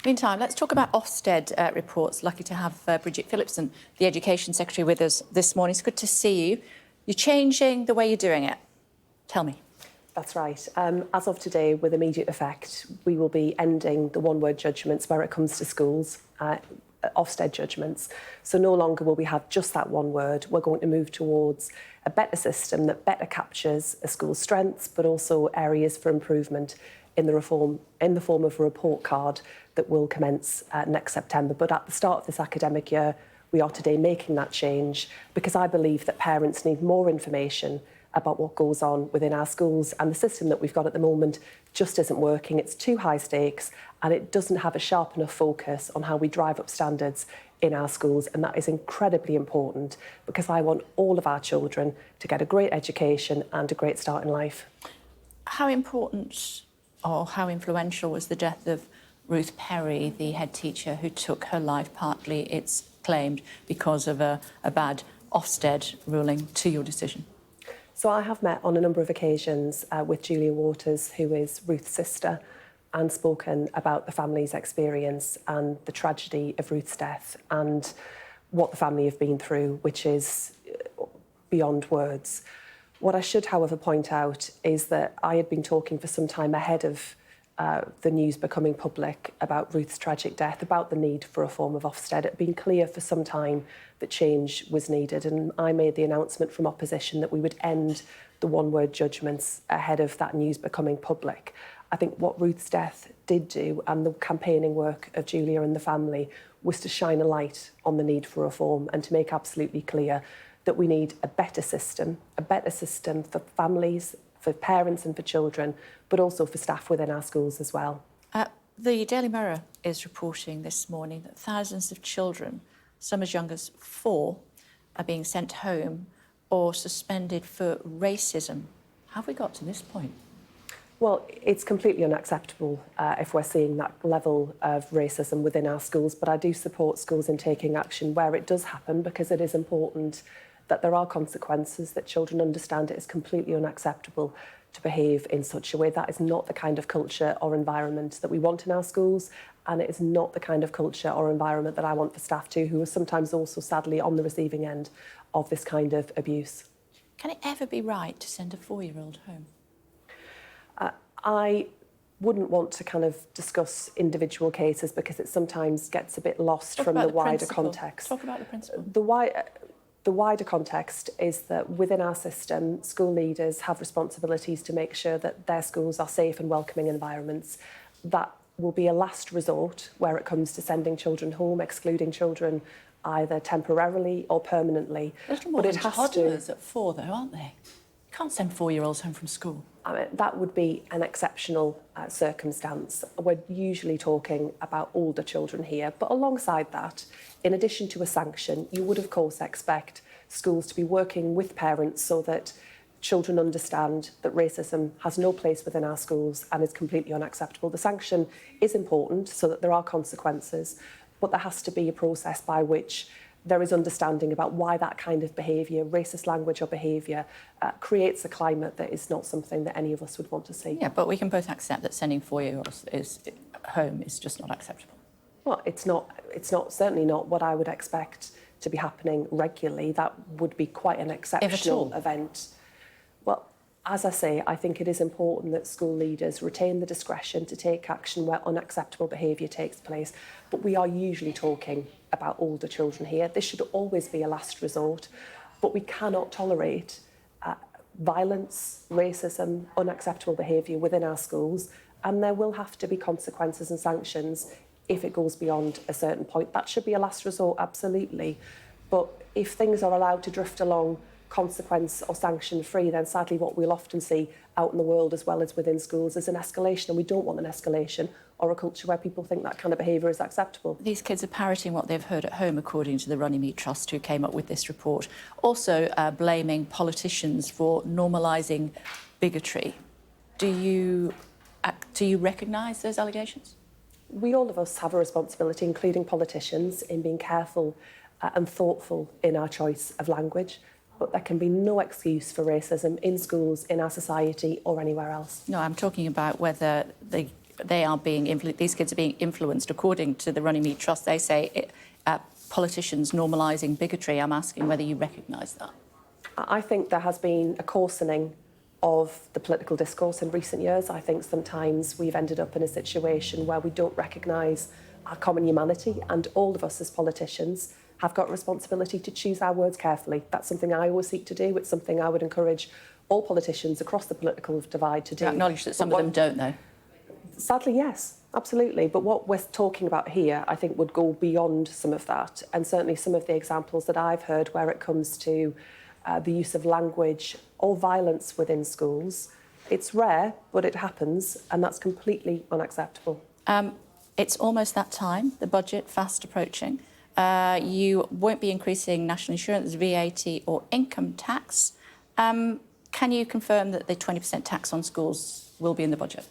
Meantime, let's talk about Ofsted reports. Lucky to have Bridget Phillipson, the Education Secretary, with us this morning. It's good to see you. You're changing the way you're doing it. Tell me. That's right. As of today, with immediate effect, we will be ending the one-word judgments where it comes to schools, Ofsted judgments. So no longer will we have just that one word. We're going to move towards a better system that better captures a school's strengths, but also areas for improvement in the form of a report card that will commence next September. But at the start of this academic year, we are today making that change because I believe that parents need more information about what goes on within our schools, and the system that we've got at the moment just isn't working. It's too high stakes and it doesn't have a sharp enough focus on how we drive up standards in our schools, and that is incredibly important because I want all of our children to get a great education and a great start in life. How important or how influential was the death of Ruth Perry, the head teacher who took her life, partly, it's claimed, because of a bad Ofsted ruling, to your decision? So I have met on a number of occasions with Julia Waters, who is Ruth's sister, and spoken about the family's experience and the tragedy of Ruth's death and what the family have been through, which is beyond words. What I should, however, point out is that I had been talking for some time ahead of the news becoming public about Ruth's tragic death, about the need for a reform of Ofsted. It had been clear for some time that change was needed, and I made the announcement from opposition that we would end the one-word judgments ahead of that news becoming public. I think what Ruth's death did do, and the campaigning work of Julia and the family, was to shine a light on the need for reform and to make absolutely clear that we need a better system for families, for parents and for children, but also for staff within our schools as well. The Daily Mirror is reporting this morning that thousands of children, some as young as 4, are being sent home or suspended for racism. Have we got to this point? Well, it's completely unacceptable if we're seeing that level of racism within our schools, but I do support schools in taking action where it does happen, because it is important that there are consequences, that children understand it is completely unacceptable to behave in such a way. That is not the kind of culture or environment that we want in our schools, and it is not the kind of culture or environment that I want for staff too, who are sometimes also sadly on the receiving end of this kind of abuse. Can it ever be right to send a 4-year-old home? I wouldn't want to kind of discuss individual cases because it sometimes gets a bit lost from the wider context. Talk about the principle. The wider context is that within our system, school leaders have responsibilities to make sure that their schools are safe and welcoming environments. That will be a last resort where it comes to sending children home, excluding children either temporarily or permanently. Little more than toddlers at 4, though, aren't they? You can't send 4-year-olds home from school. I mean, that would be an exceptional circumstance. We're usually talking about older children here, but alongside that, in addition to a sanction, you would of course expect schools to be working with parents so that children understand that racism has no place within our schools and is completely unacceptable. The sanction is important so that there are consequences, but there has to be a process by which there is understanding about why that kind of behaviour, racist language or behaviour, creates a climate that is not something that any of us would want to see. Yeah, but we can both accept that sending 4-year-olds home is just not acceptable. Well, it's certainly not what I would expect to be happening regularly. That would be quite an exceptional event. Well, as I say, I think it is important that school leaders retain the discretion to take action where unacceptable behaviour takes place. But we are usually talking about older children here. This should always be a last resort. But we cannot tolerate violence, racism, unacceptable behaviour within our schools. And there will have to be consequences and sanctions if it goes beyond a certain point. That should be a last resort, absolutely. But if things are allowed to drift along consequence or sanction free, then sadly what we'll often see out in the world as well as within schools is an escalation, and we don't want an escalation or a culture where people think that kind of behaviour is acceptable. These kids are parroting what they've heard at home, according to the Runnymede Trust, who came up with this report. Also blaming politicians for normalising bigotry. Do you recognise those allegations? All of us have a responsibility, including politicians, in being careful and thoughtful in our choice of language. But there can be no excuse for racism in schools, in our society or anywhere else. No, I'm talking about whether the these kids are being influenced according to the Runnymede Trust. They say politicians normalising bigotry. I'm asking whether you recognise that. I think there has been a coarsening of the political discourse in recent years. I think sometimes we've ended up in a situation where we don't recognise our common humanity, and all of us as politicians have got a responsibility to choose our words carefully. That's something I always seek to do. It's something I would encourage all politicians across the political divide to do. You acknowledge that some of them don't, though? Sadly, yes, absolutely. But what we're talking about here, I think, would go beyond some of that. And certainly some of the examples that I've heard where it comes to the use of language or violence within schools, it's rare, but it happens, and that's completely unacceptable. It's almost that time, the budget fast approaching. You won't be increasing national insurance, VAT or income tax. Can you confirm that the 20% tax on schools will be in the budget?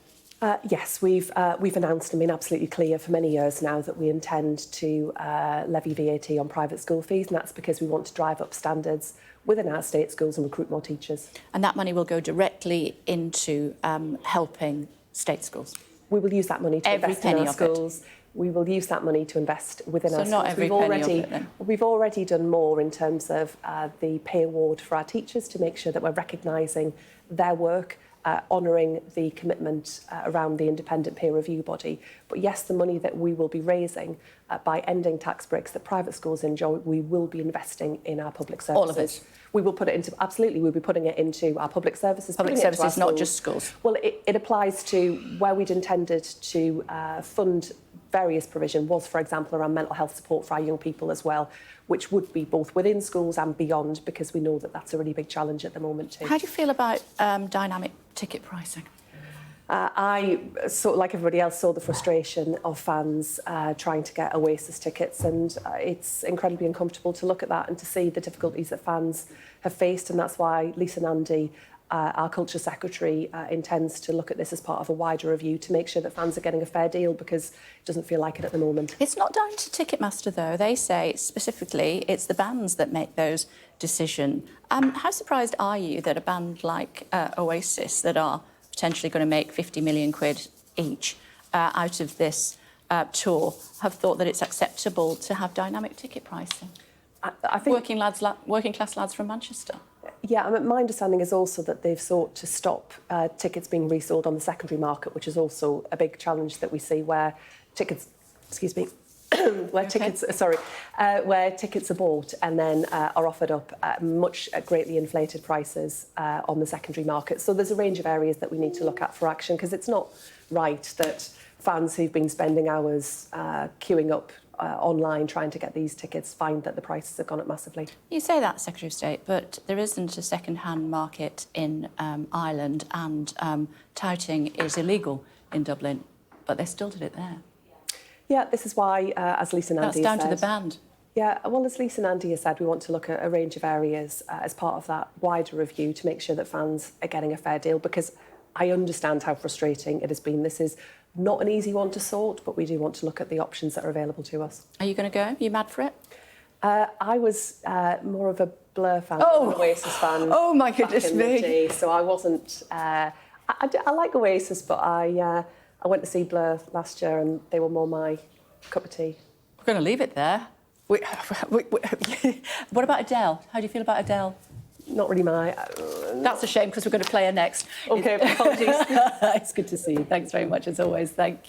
Yes, we've announced and been absolutely clear for many years now that we intend to levy VAT on private school fees, and that's because we want to drive up standards within our state schools and recruit more teachers. And that money will go directly into helping state schools? We will use that money to invest in our schools. We will use that money to invest within our schools. So not every penny of it, then? We've already done more in terms of the pay award for our teachers to make sure that we're recognising their work, honouring the commitment around the independent peer review body. But yes, the money that we will be raising by ending tax breaks that private schools enjoy, we will be investing in our public services. All of it? We will put it into, absolutely, we'll be putting it into our public services. Public services, not just schools? Well, it applies to where we'd intended to fund various provision was, for example, around mental health support for our young people as well, which would be both within schools and beyond, because we know that that's a really big challenge at the moment too. How do you feel about dynamic ticket pricing? I, like everybody else, saw the frustration of fans trying to get Oasis tickets, and it's incredibly uncomfortable to look at that and to see the difficulties that fans have faced, and that's why Lisa Nandy, our Culture Secretary, intends to look at this as part of a wider review to make sure that fans are getting a fair deal, because it doesn't feel like it at the moment. It's not down to Ticketmaster, though. They say specifically it's the bands that make those decisions. How surprised are you that a band like Oasis, that are potentially going to make 50 million quid each out of this tour, have thought that it's acceptable to have dynamic ticket pricing? I think working class lads from Manchester. Yeah, my understanding is also that they've sought to stop tickets being resold on the secondary market, which is also a big challenge that we see, where tickets, where tickets are bought and then are offered up at much greatly inflated prices on the secondary market. So there's a range of areas that we need to look at for action, because it's not right that fans who've been spending hours queuing up online trying to get these tickets find that the prices have gone up massively. You say that, Secretary of State, but there isn't a second-hand market in Ireland, and touting is illegal in Dublin, but they still did it there. Yeah, this is why, as Lisa Nandy said... That's down to the band. Yeah, well, as Lisa Nandy has said, we want to look at a range of areas as part of that wider review to make sure that fans are getting a fair deal, because I understand how frustrating it has been. This is not an easy one to sort, but we do want to look at the options that are available to us. Are you going to go? Are you mad for it? I was more of a Blur fan than an Oasis fan. Oh, my goodness me. So I wasn't... I like Oasis, but I went to see Blur last year and they were more my cup of tea. We're going to leave it there. What about Adele? How do you feel about Adele? Not really my... That's a shame, because we're going to play her next. OK, apologies. It's good to see you. Thanks very much, as always. Thank you.